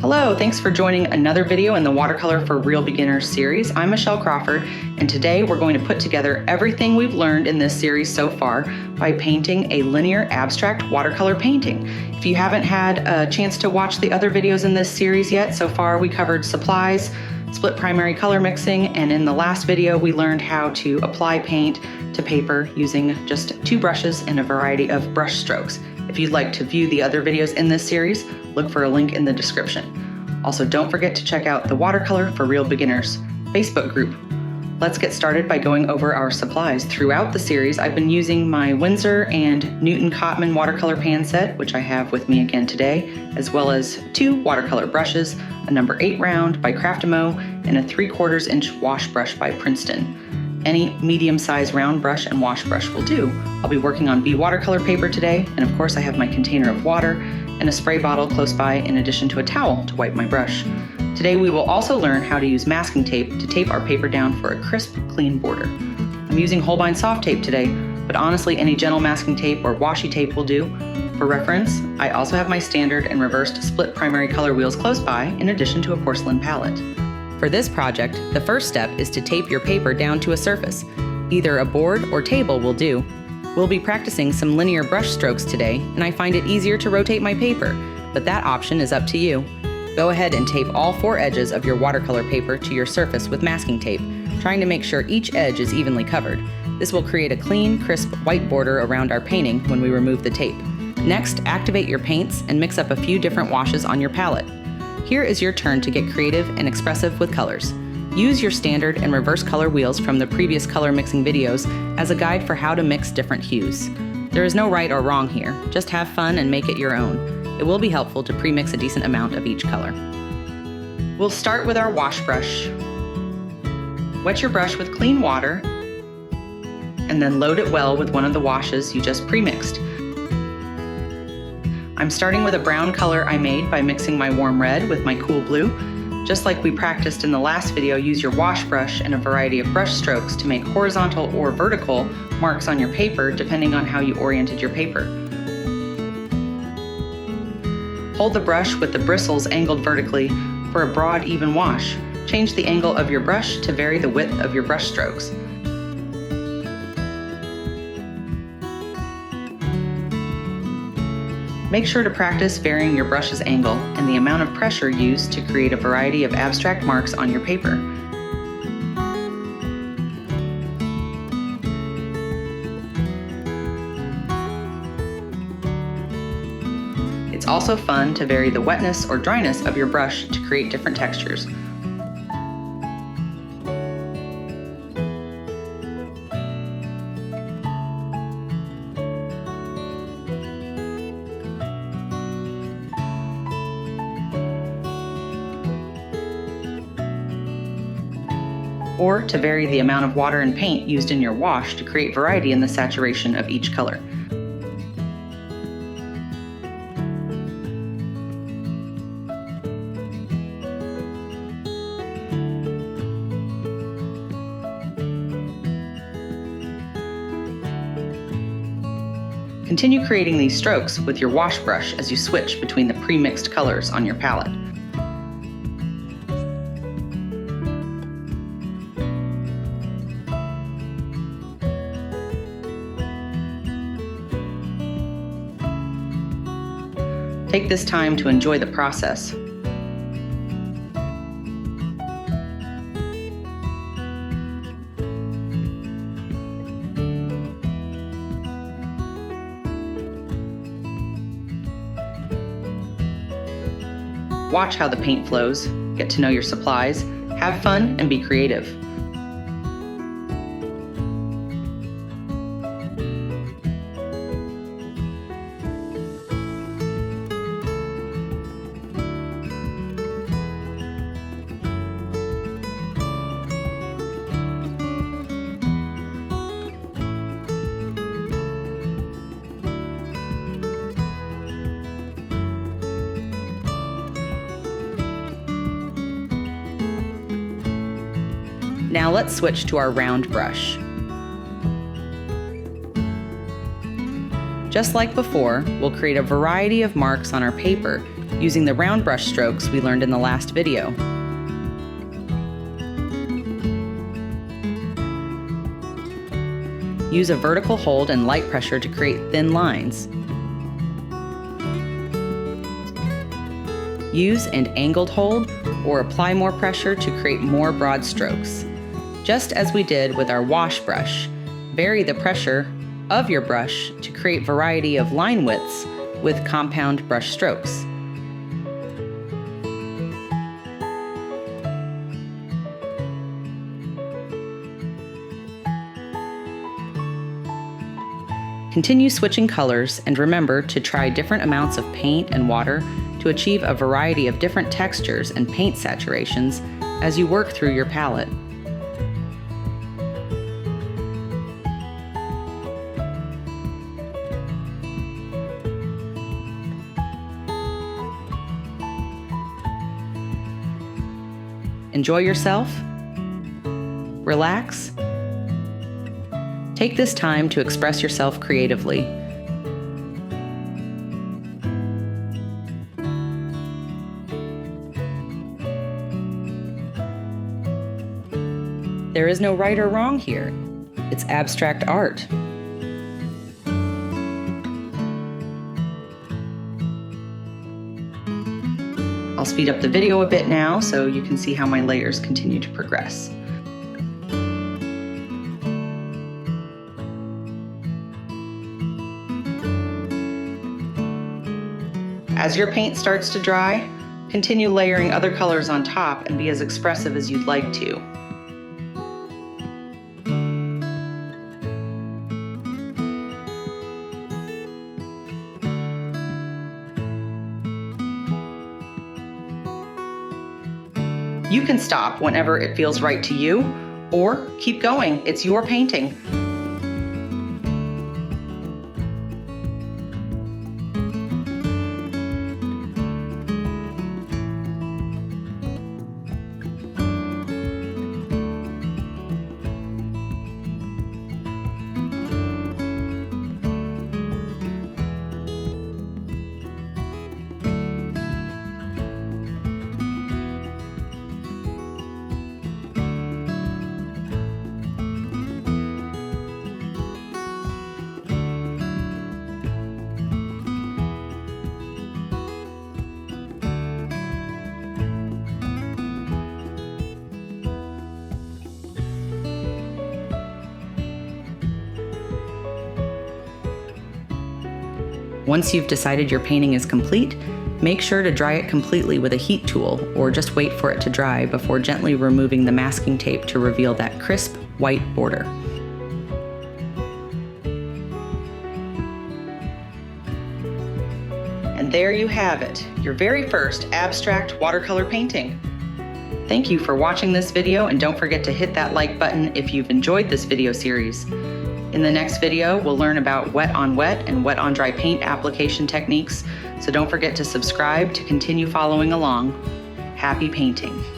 Hello, thanks for joining another video in the Watercolor for Real Beginners series. I'm Michelle Crawford, and today we're going to put together everything we've learned in this series so far by painting a linear abstract watercolor painting. If you haven't had a chance to watch the other videos in this series yet, so far we covered supplies, split primary color mixing, and in the last video we learned how to apply paint to paper using just 2 brushes and a variety of brush strokes. If you'd like to view the other videos in this series, look for a link in the description. Also, don't forget to check out the Watercolor for Real Beginners Facebook group. Let's get started by going over our supplies. Throughout the series, I've been using my Winsor and Newton Cotman watercolor pan set, which I have with me again today, as well as 2 watercolor brushes, a number 8 round by Craftimo, and a 3/4 inch wash brush by Princeton. Any medium-sized round brush and wash brush will do. I'll be working on B watercolor paper today, and of course I have my container of water and a spray bottle close by in addition to a towel to wipe my brush. Today we will also learn how to use masking tape to tape our paper down for a crisp, clean border. I'm using Holbein soft tape today, but honestly any gentle masking tape or washi tape will do. For reference, I also have my standard and reversed split primary color wheels close by in addition to a porcelain palette. For this project, the first step is to tape your paper down to a surface. Either a board or table will do. We'll be practicing some linear brush strokes today, and I find it easier to rotate my paper, but that option is up to you. Go ahead and tape all 4 edges of your watercolor paper to your surface with masking tape, trying to make sure each edge is evenly covered. This will create a clean, crisp white border around our painting when we remove the tape. Next, activate your paints and mix up a few different washes on your palette. Here is your turn to get creative and expressive with colors. Use your standard and reverse color wheels from the previous color mixing videos as a guide for how to mix different hues. There is no right or wrong here, just have fun and make it your own. It will be helpful to pre-mix a decent amount of each color. We'll start with our wash brush. Wet your brush with clean water and then load it well with one of the washes you just pre-mixed. I'm starting with a brown color I made by mixing my warm red with my cool blue. Just like we practiced in the last video, use your wash brush and a variety of brush strokes to make horizontal or vertical marks on your paper depending on how you oriented your paper. Hold the brush with the bristles angled vertically for a broad, even wash. Change the angle of your brush to vary the width of your brush strokes. Make sure to practice varying your brush's angle and the amount of pressure used to create a variety of abstract marks on your paper. It's also fun to vary the wetness or dryness of your brush to create different textures. Or to vary the amount of water and paint used in your wash to create variety in the saturation of each color. Continue creating these strokes with your wash brush as you switch between the pre-mixed colors on your palette. Take this time to enjoy the process. Watch how the paint flows, get to know your supplies, have fun, and be creative. Now let's switch to our round brush. Just like before, we'll create a variety of marks on our paper using the round brush strokes we learned in the last video. Use a vertical hold and light pressure to create thin lines. Use an angled hold or apply more pressure to create more broad strokes. Just as we did with our wash brush, vary the pressure of your brush to create variety of line widths with compound brush strokes. Continue switching colors and remember to try different amounts of paint and water to achieve a variety of different textures and paint saturations as you work through your palette. Enjoy yourself, relax, take this time to express yourself creatively. There is no right or wrong here. It's abstract art. I'll speed up the video a bit now so you can see how my layers continue to progress. As your paint starts to dry, continue layering other colors on top and be as expressive as you'd like to. You can stop whenever it feels right to you, or keep going. It's your painting. Once you've decided your painting is complete, make sure to dry it completely with a heat tool, or just wait for it to dry before gently removing the masking tape to reveal that crisp white border. And there you have it, your very first abstract watercolor painting. Thank you for watching this video, and don't forget to hit that like button if you've enjoyed this video series. In the next video, we'll learn about wet on wet and wet on dry paint application techniques, so don't forget to subscribe to continue following along. Happy painting!